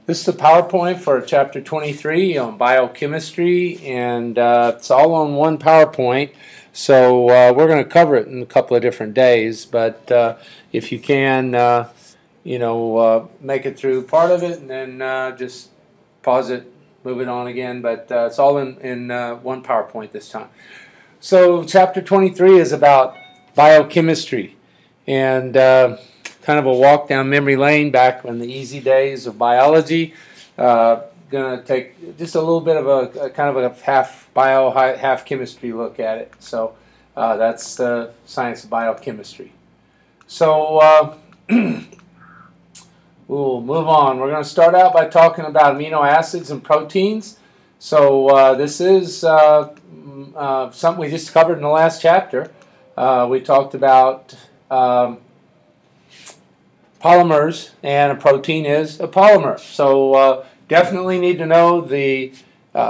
This is a PowerPoint for Chapter 23 on biochemistry, and it's all on one PowerPoint. So we're going to cover it in a couple of different days. But if you can, make it through part of it, and then just pause it, move it on again. But it's all in one PowerPoint this time. So Chapter 23 is about biochemistry, and kind of a walk down memory lane back in the easy days of biology. Going to take just a little bit of a kind of a half bio, half chemistry look at it. So that's the science of biochemistry. So we'll move on. We're going to start out by talking about amino acids and proteins. So this is something we just covered in the last chapter. We talked about polymers, and a protein is a polymer. So definitely need to know the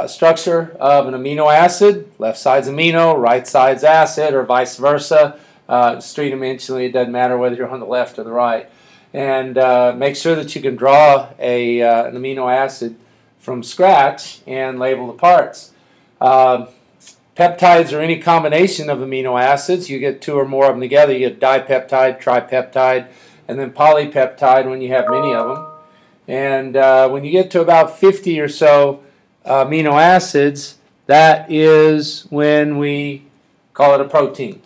structure of an amino acid. Left side's amino, right side's acid, or vice versa. Three-dimensionally, it doesn't matter whether you're on the left or the right. And make sure that you can draw an amino acid from scratch and label the parts. Peptides are any combination of amino acids. You get two or more of them together. You get dipeptide, tripeptide, and then polypeptide when you have many of them. And when you get to about 50 or so amino acids, that is when we call it a protein.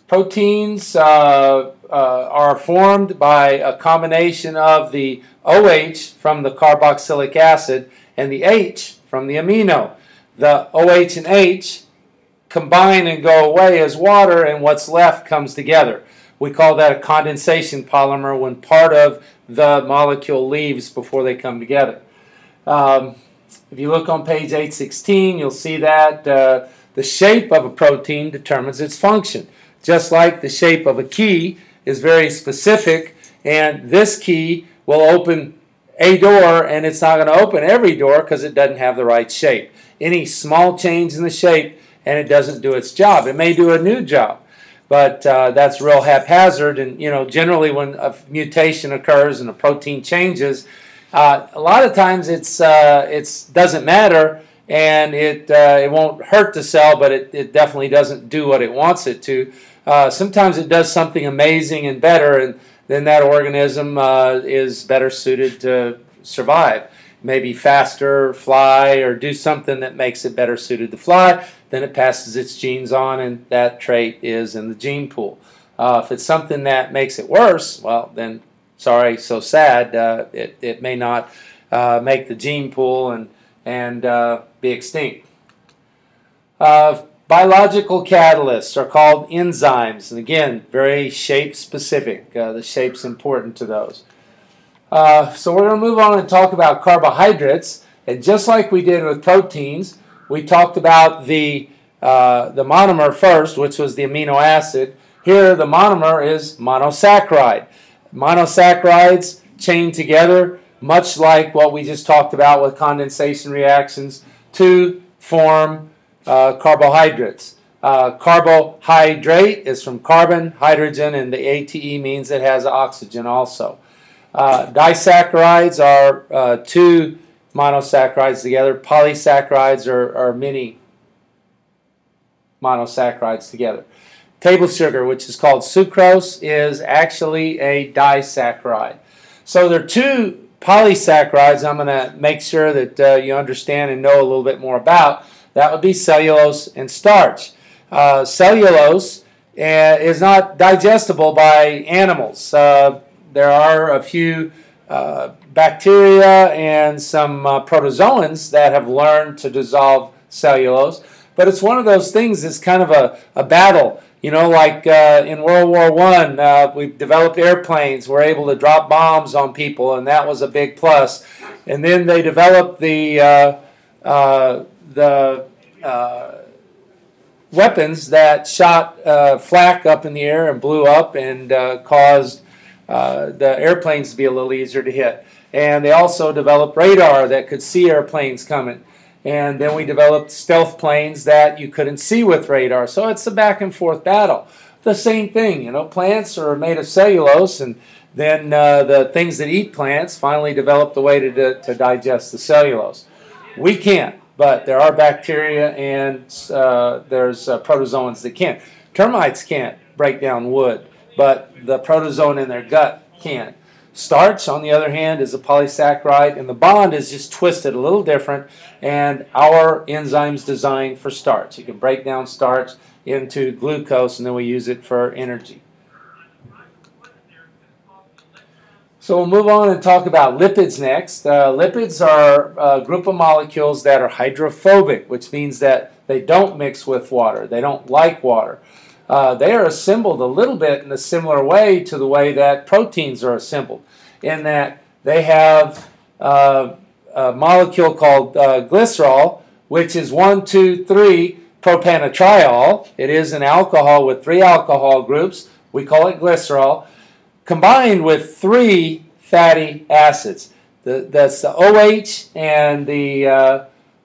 Proteins are formed by a combination of the OH from the carboxylic acid and the H from the amino. The OH and H combine and go away as water, and what's left comes together. We call that a condensation polymer when part of the molecule leaves before they come together. If you look on page 816, you'll see that the shape of a protein determines its function. Just like the shape of a key is very specific, and this key will open a door, and it's not going to open every door because it doesn't have the right shape. Any small change in the shape, and it doesn't do its job. It may do a new job, but that's real haphazard. And generally when a mutation occurs and a protein changes, a lot of times it doesn't matter, and it won't hurt the cell, but it definitely doesn't do what it wants it to. Sometimes it does something amazing and better, and then that organism is better suited to survive. Maybe faster, fly, or do something that makes it better suited to fly. Then it passes its genes on, and that trait is in the gene pool. If it's something that makes it worse, well, then sorry, so sad. It may not make the gene pool and be extinct. Biological catalysts are called enzymes, and again, very shape specific. The shape's important to those. So we're going to move on and talk about carbohydrates, and just like we did with proteins, we talked about the monomer first, which was the amino acid. Here the monomer is monosaccharide. Monosaccharides chain together, much like what we just talked about with condensation reactions, to form carbohydrates. Carbohydrate is from carbon, hydrogen, and the ATE means it has oxygen also. Disaccharides are two monosaccharides together. Polysaccharides are many monosaccharides together. Table sugar, which is called sucrose, is actually a disaccharide. So there are two polysaccharides I'm going to make sure that you understand and know a little bit more about. That would be cellulose and starch. Cellulose is not digestible by animals. There are a few bacteria and some protozoans that have learned to dissolve cellulose, but it's one of those things that's kind of a battle. Like in World War I, we developed airplanes. We're able to drop bombs on people, and that was a big plus. And then they developed the weapons that shot flak up in the air and blew up and caused the airplanes to be a little easier to hit. And they also developed radar that could see airplanes coming. And then we developed stealth planes that you couldn't see with radar. So it's a back and forth battle. the same thing. You know, plants are made of cellulose, and then the things that eat plants finally developed a way to digest the cellulose. We can't, but there are bacteria and there's protozoans that can. Termites can't break down wood, but the protozoan in their gut can. Starch, on the other hand, is a polysaccharide, and the bond is just twisted a little different, and our enzyme's designed for starch. You can break down starch into glucose, and then we use it for energy. So we'll move on and talk about lipids next. Lipids are a group of molecules that are hydrophobic, which means that they don't mix with water. They don't like water. They are assembled a little bit in a similar way to the way that proteins are assembled, in that they have a molecule called glycerol, which is 1,2,3-propanotriol. It is an alcohol with 3 alcohol groups. We call it glycerol, combined with 3 fatty acids. That's the OH and the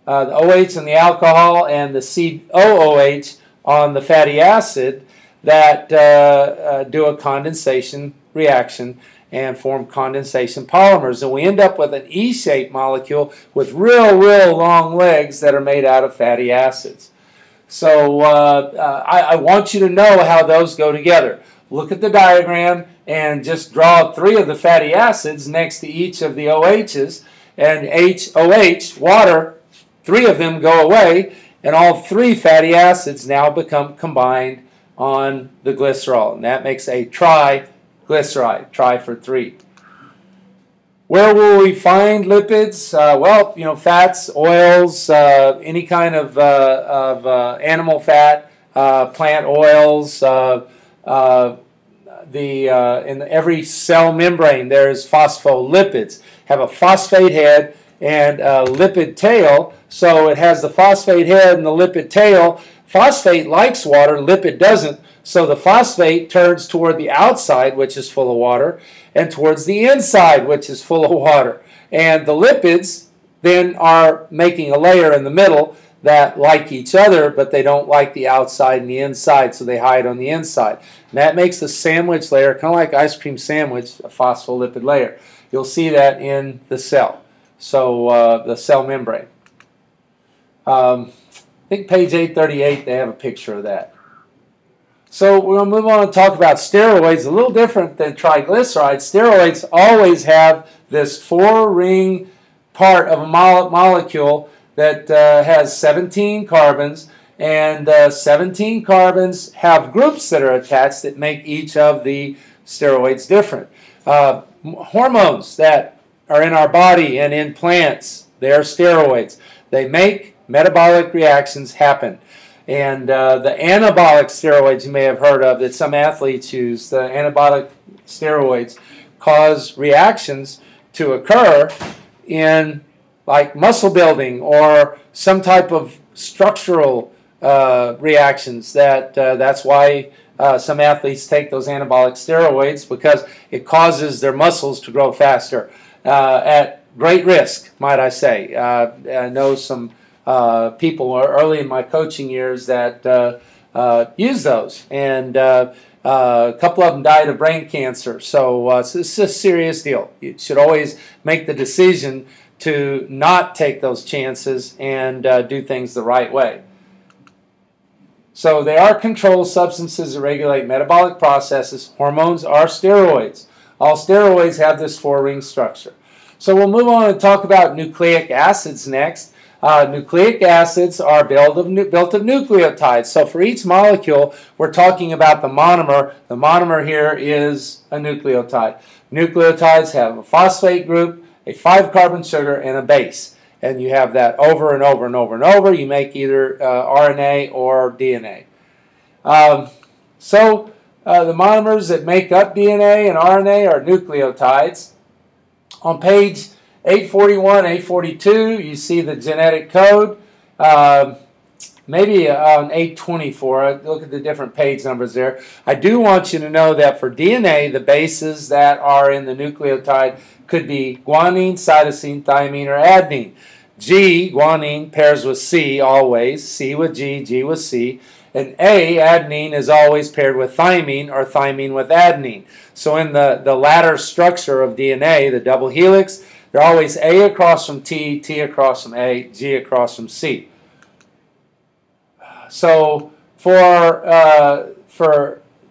OH and the alcohol, and the COOH on the fatty acid that do a condensation reaction and form condensation polymers. And we end up with an E-shaped molecule with real long legs that are made out of fatty acids. So I want you to know how those go together. Look at the diagram and just draw 3 of the fatty acids next to each of the OHs, and HOH, water, 3 of them go away, and all 3 fatty acids now become combined on the glycerol, and that makes a triglyceride, tri for 3. Where will we find lipids? Well, you know, fats, oils, any kind of animal fat, plant oils. In every cell membrane there is phospholipids. Have a phosphate head and a lipid tail. So it has the phosphate head and the lipid tail. Phosphate likes water, lipid doesn't. So the phosphate turns toward the outside, which is full of water, and towards the inside, which is full of water. And the lipids then are making a layer in the middle that like each other, but they don't like the outside and the inside, so they hide on the inside. And that makes the sandwich layer, kind of like ice cream sandwich, a phospholipid layer. You'll see that in the cell, so the cell membrane. I think page 838, they have a picture of that. So we're going to move on and talk about steroids. A little different than triglycerides. Steroids always have this 4-ring part of a molecule that has 17 carbons, and 17 carbons have groups that are attached that make each of the steroids different. Hormones that are in our body and in plants, they are steroids. They make metabolic reactions happen. And the anabolic steroids you may have heard of that some athletes use, the anabolic steroids cause reactions to occur in like muscle building or some type of structural reactions. That's why some athletes take those anabolic steroids, because it causes their muscles to grow faster at great risk, might I say. I know some people early in my coaching years that use those, and a couple of them died of brain cancer. So it's a serious deal. You should always make the decision to not take those chances and do things the right way. So they are controlled substances that regulate metabolic processes. Hormones are steroids. All steroids have this 4-ring structure. So we'll move on and talk about nucleic acids next. Nucleic acids are built of nucleotides. So for each molecule, we're talking about the monomer. The monomer here is a nucleotide. Nucleotides have a phosphate group, a 5-carbon sugar, and a base. And you have that over and over and over and over. You make either RNA or DNA. The monomers that make up DNA and RNA are nucleotides. On page 841, 842, you see the genetic code. Maybe on 824, look at the different page numbers there. I do want you to know that for DNA, the bases that are in the nucleotide could be guanine, cytosine, thymine, or adenine. G, guanine, pairs with C always, C with G, G with C. And A, adenine, is always paired with thymine or thymine with adenine. So in the ladder structure of DNA, the double helix, they're always A across from T, T across from A, G across from C. So for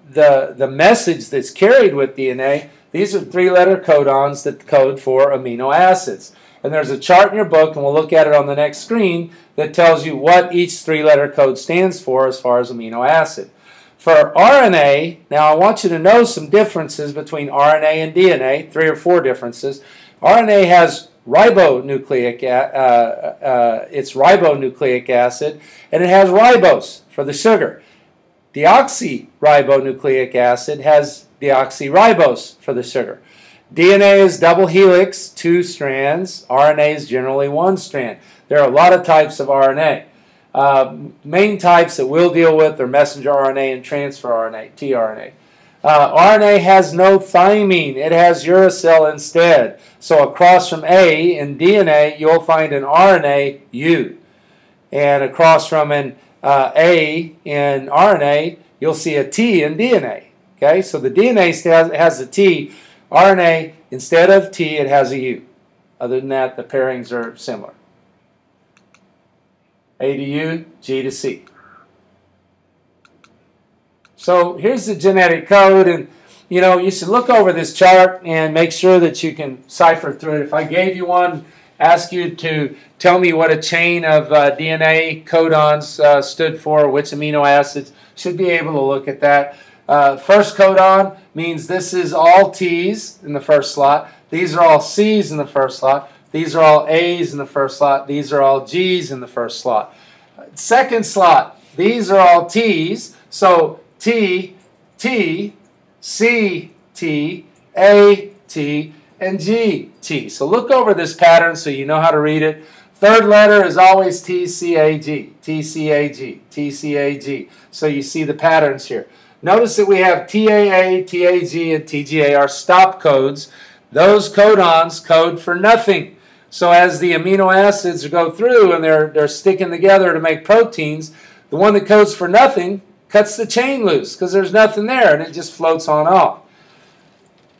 the message that's carried with DNA, these are three-letter codons that code for amino acids. And there's a chart in your book, and we'll look at it on the next screen, that tells you what each three-letter code stands for as far as amino acid. For RNA, now I want you to know some differences between RNA and DNA, 3 or 4 differences. RNA has ribonucleic acid, and it has ribose for the sugar. Deoxyribonucleic acid has deoxyribose for the sugar. DNA is double helix, 2 strands. RNA is generally 1 strand. There are a lot of types of RNA. Main types that we'll deal with are messenger RNA and transfer RNA, tRNA. RNA has no thymine. It has uracil instead. So across from A in DNA, you'll find an RNA U. And across from an A in RNA, you'll see a T in DNA. Okay, so the DNA has the T. RNA, instead of T, it has a U. Other than that, the pairings are similar. A to U, G to C. So here's the genetic code, and you should look over this chart and make sure that you can cipher through it. If I gave you one, ask you to tell me what a chain of DNA codons stood for, which amino acids, should be able to look at that. First codon means this is all T's in the first slot. These are all C's in the first slot. These are all A's in the first slot. These are all G's in the first slot. Second slot, these are all T's. So T, T, C, T, A, T, and G, T. So look over this pattern so you know how to read it. Third letter is always T, C, A, G, T, C, A, G, T, C, A, G. So you see the patterns here. Notice that we have TAA, TAG, and TGA are stop codes. Those codons code for nothing. So as the amino acids go through and they're sticking together to make proteins, the one that codes for nothing cuts the chain loose because there's nothing there and it just floats on off.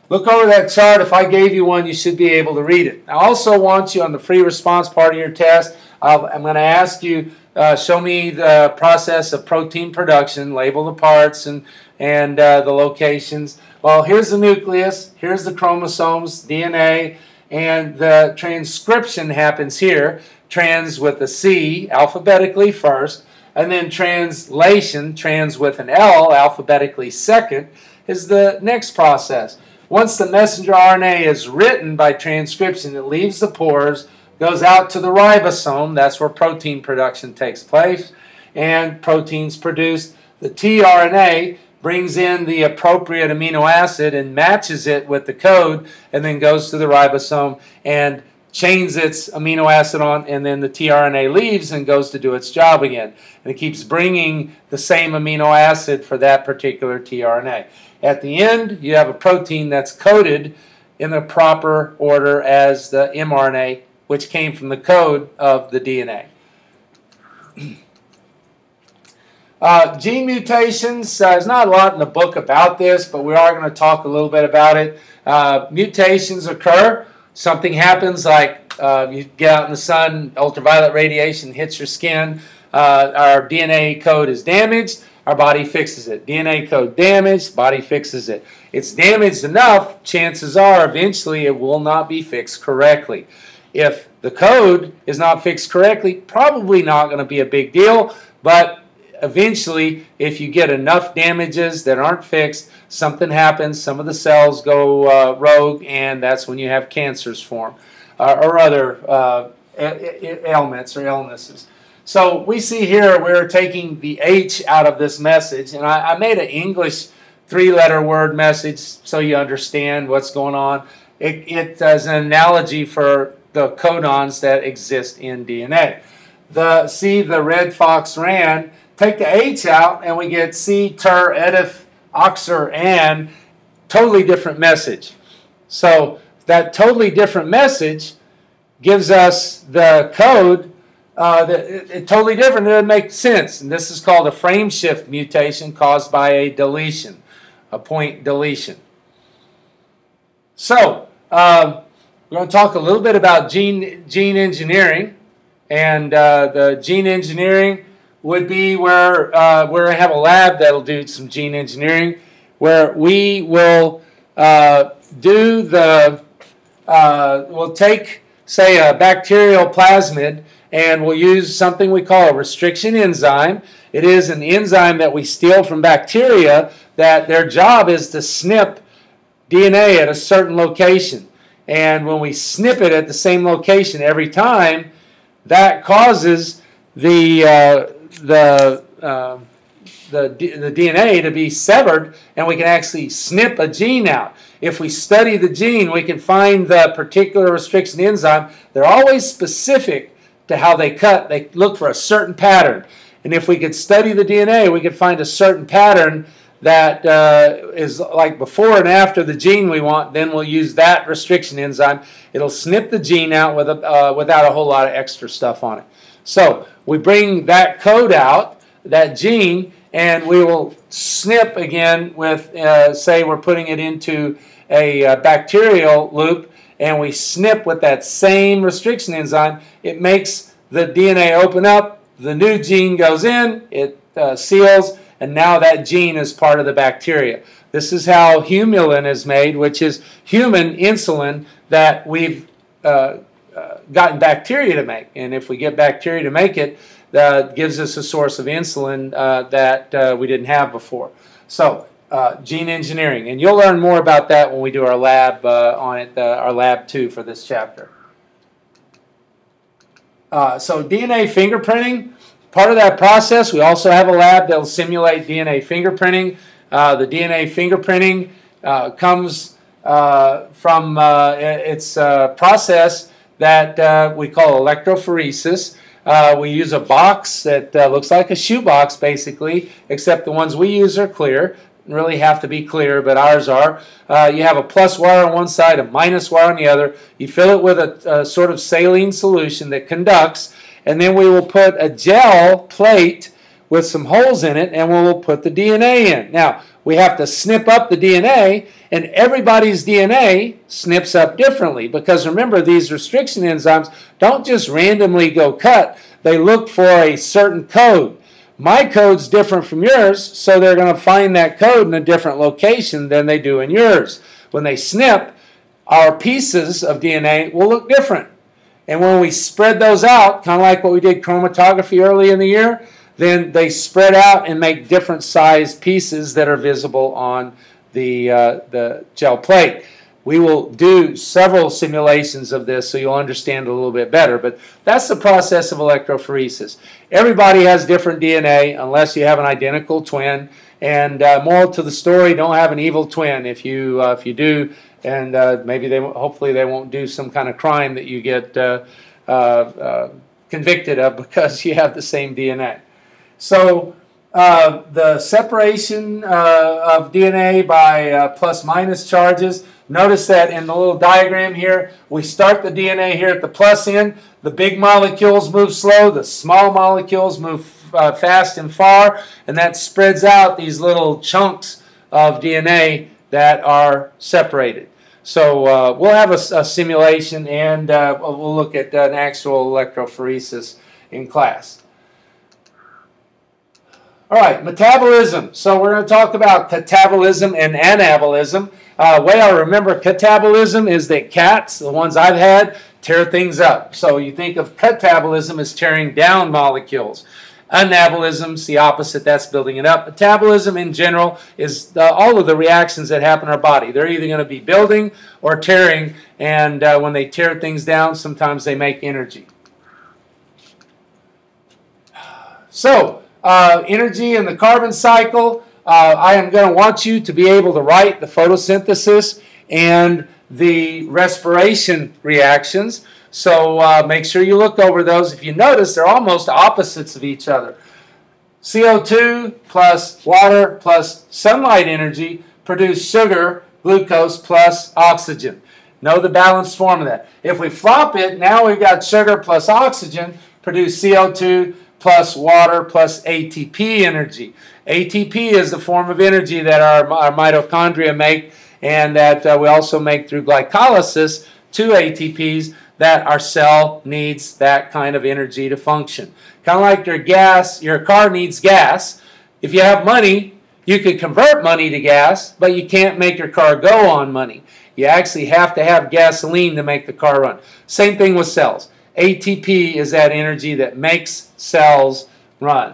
Look over that chart. If I gave you one, you should be able to read it. I also want you on the free response part of your test, I'm going to ask you, show me the process of protein production, label the parts and the locations. Well, here's the nucleus, here's the chromosomes, DNA, and the transcription happens here. Trans with a C, alphabetically first, and then translation, trans with an L, alphabetically second, is the next process. Once the messenger RNA is written by transcription, it leaves the pores, goes out to the ribosome, that's where protein production takes place, and proteins produced. The tRNA brings in the appropriate amino acid and matches it with the code, and then goes to the ribosome and chains its amino acid on, and then the tRNA leaves and goes to do its job again. And it keeps bringing the same amino acid for that particular tRNA. At the end, you have a protein that's coded in the proper order as the mRNA, which came from the code of the DNA. Gene mutations, there's not a lot in the book about this, but we are going to talk a little bit about it. Mutations occur. Something happens like you get out in the sun, ultraviolet radiation hits your skin, our DNA code is damaged, our body fixes it. DNA code damaged, body fixes it. It's damaged enough, chances are eventually it will not be fixed correctly. If the code is not fixed correctly, probably not going to be a big deal, but eventually, if you get enough damages that aren't fixed, something happens, some of the cells go rogue, and that's when you have cancers form or other ailments or illnesses. So we see here we're taking the H out of this message, and I made an English 3-letter word message so you understand what's going on. It does an analogy for the codons that exist in DNA. See the red fox ran. Take the H out and we get C, ter, edif, oxer, and totally different message. So that totally different message gives us the code it's totally different. It doesn't make sense. And this is called a frame shift mutation caused by a deletion, a point deletion. So we're going to talk a little bit about gene engineering. And the gene engineering would be where we're going to have a lab that'll do some gene engineering, where we will we'll take, say, a bacterial plasmid, and we'll use something we call a restriction enzyme. It is an enzyme that we steal from bacteria that their job is to snip DNA at a certain location. And when we snip it at the same location every time, that causes the DNA to be severed, and we can actually snip a gene out. If we study the gene, we can find the particular restriction enzyme. They're always specific to how they cut. They look for a certain pattern. And if we could study the DNA, we could find a certain pattern that is like before and after the gene we want. Then we'll use that restriction enzyme. It'll snip the gene out without a whole lot of extra stuff on it. So we bring that code out, that gene, and we will snip again with, say we're putting it into a bacterial loop, and we snip with that same restriction enzyme. It makes the DNA open up, the new gene goes in, it seals, and now that gene is part of the bacteria. This is how humulin is made, which is human insulin that we've gotten bacteria to make. And if we get bacteria to make it, that gives us a source of insulin that we didn't have before. So, gene engineering. And you'll learn more about that when we do our lab on it, our lab 2 for this chapter. So DNA fingerprinting, part of that process, we also have a lab that will simulate DNA fingerprinting. The DNA fingerprinting comes from it's a process that we call electrophoresis. We use a box that looks like a shoebox, basically, except the ones we use are clear. Really have to be clear, but ours are. You have a plus wire on one side, a minus wire on the other. You fill it with a sort of saline solution that conducts, and then we will put a gel plate with some holes in it, and we will put the DNA in. Now, we have to snip up the DNA, and everybody's DNA snips up differently, because remember, these restriction enzymes don't just randomly go cut. They look for a certain code. My code's different from yours, so they're going to find that code in a different location than they do in yours. When they snip, our pieces of DNA will look different. And when we spread those out, kind of like what we did chromatography early in the year, then they spread out and make different size pieces that are visible on the gel plate. We will do several simulations of this so you'll understand a little bit better, but that's the process of electrophoresis. Everybody has different DNA unless you have an identical twin, and moral to the story, don't have an evil twin. If you do, and maybe hopefully they won't do some kind of crime that you get convicted of because you have the same DNA. So the separation of DNA by plus-minus charges. Notice that in the little diagram here, we start the DNA here at the plus end. The big molecules move slow. The small molecules move fast and far. And that spreads out these little chunks of DNA that are separated. So we'll have a simulation, and we'll look at an actual electrophoresis in class. All right, metabolism. So we're going to talk about catabolism and anabolism. Way I remember catabolism is that cats, the ones I've had, tear things up. So you think of catabolism as tearing down molecules. Anabolism's the opposite, that's building it up. Metabolism in general is all of the reactions that happen in our body. They're either going to be building or tearing, and when they tear things down, sometimes they make energy. So, energy in the carbon cycle. I am going to want you to be able to write the photosynthesis and the respiration reactions. So make sure you look over those. If you notice, they're almost opposites of each other. CO2 plus water plus sunlight energy produce sugar, glucose plus oxygen. Know the balanced form of that. If we flop it, now we've got sugar plus oxygen produce CO2 plus water plus ATP energy. ATP is the form of energy that our mitochondria make, and that we also make through glycolysis, 2 ATPs, that our cell needs that kind of energy to function. Kind of like your car needs gas. If you have money, you could convert money to gas, but you can't make your car go on money. You actually have to have gasoline to make the car run. Same thing with cells. ATP is that energy that makes cells run.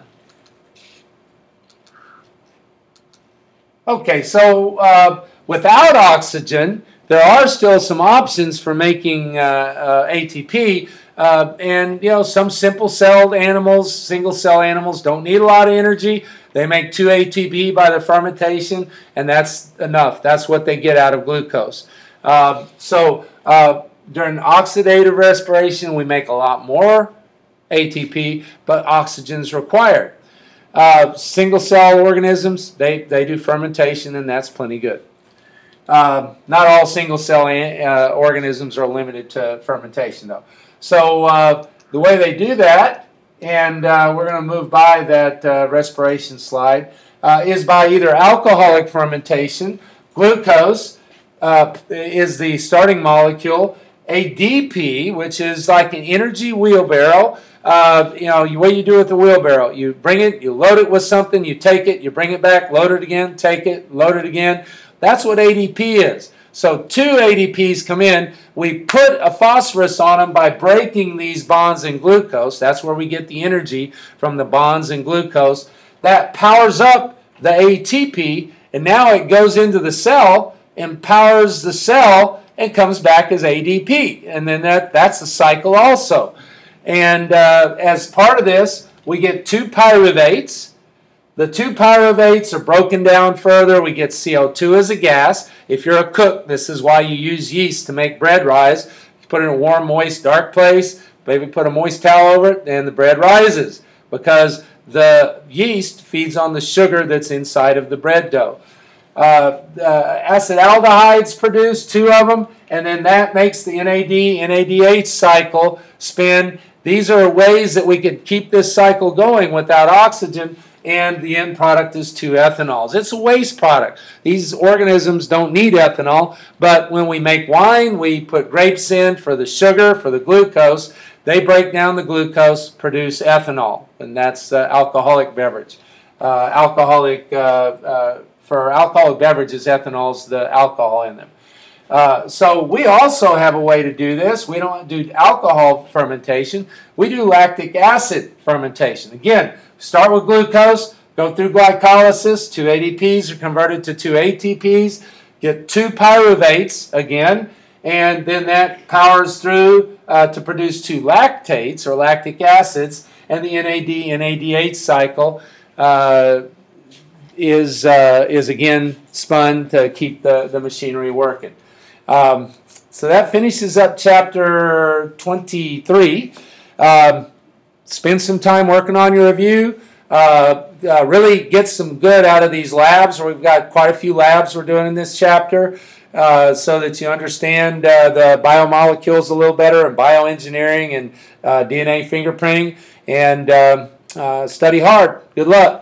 Okay, so without oxygen, there are still some options for making ATP. And, you know, some simple-celled animals, single-cell animals, don't need a lot of energy. They make 2 ATP by their fermentation, and that's enough. That's what they get out of glucose. During oxidative respiration, we make a lot more ATP, but oxygen is required. Single-cell organisms, they do fermentation, and that's plenty good. Not all single-cell organisms are limited to fermentation, though. So the way they do that, and we're going to move by that respiration slide, is by either alcoholic fermentation. Glucose is the starting molecule. ADP, which is like an energy wheelbarrow. You know, what you do with the wheelbarrow, you bring it, you load it with something, you take it, you bring it back, load it again, take it, load it again. That's what ADP is. So 2 ADPs come in, we put a phosphorus on them by breaking these bonds in glucose. That's where we get the energy from the bonds in glucose. That powers up the ATP, and now it goes into the cell and powers the cell and comes back as ADP. And then that's the cycle also. And as part of this, we get 2 pyruvates. The 2 pyruvates are broken down further. We get CO2 as a gas. If you're a cook, this is why you use yeast to make bread rise. You put it in a warm, moist, dark place, maybe put a moist towel over it, and the bread rises because the yeast feeds on the sugar that's inside of the bread dough. Acetaldehydes produce 2 of them, and then that makes the NADH cycle spin. These are ways that we could keep this cycle going without oxygen, and the end product is 2 ethanols. It's a waste product. These organisms don't need ethanol, but when we make wine, we put grapes in for the sugar, for the glucose. They break down the glucose, produce ethanol, and that's alcoholic beverage. For alcoholic beverages, ethanol is the alcohol in them. So we also have a way to do this. We don't do alcohol fermentation. We do lactic acid fermentation. Again, start with glucose, go through glycolysis, 2 ADPs are converted to 2 ATPs, get 2 pyruvates again, and then that powers through to produce 2 lactates or lactic acids, and the NADH cycle is again spun to keep the machinery working. So that finishes up chapter 23. Spend some time working on your review. Really get some good out of these labs. We've got quite a few labs we're doing in this chapter so that you understand the biomolecules a little better, and bioengineering and DNA fingerprinting. And study hard. Good luck.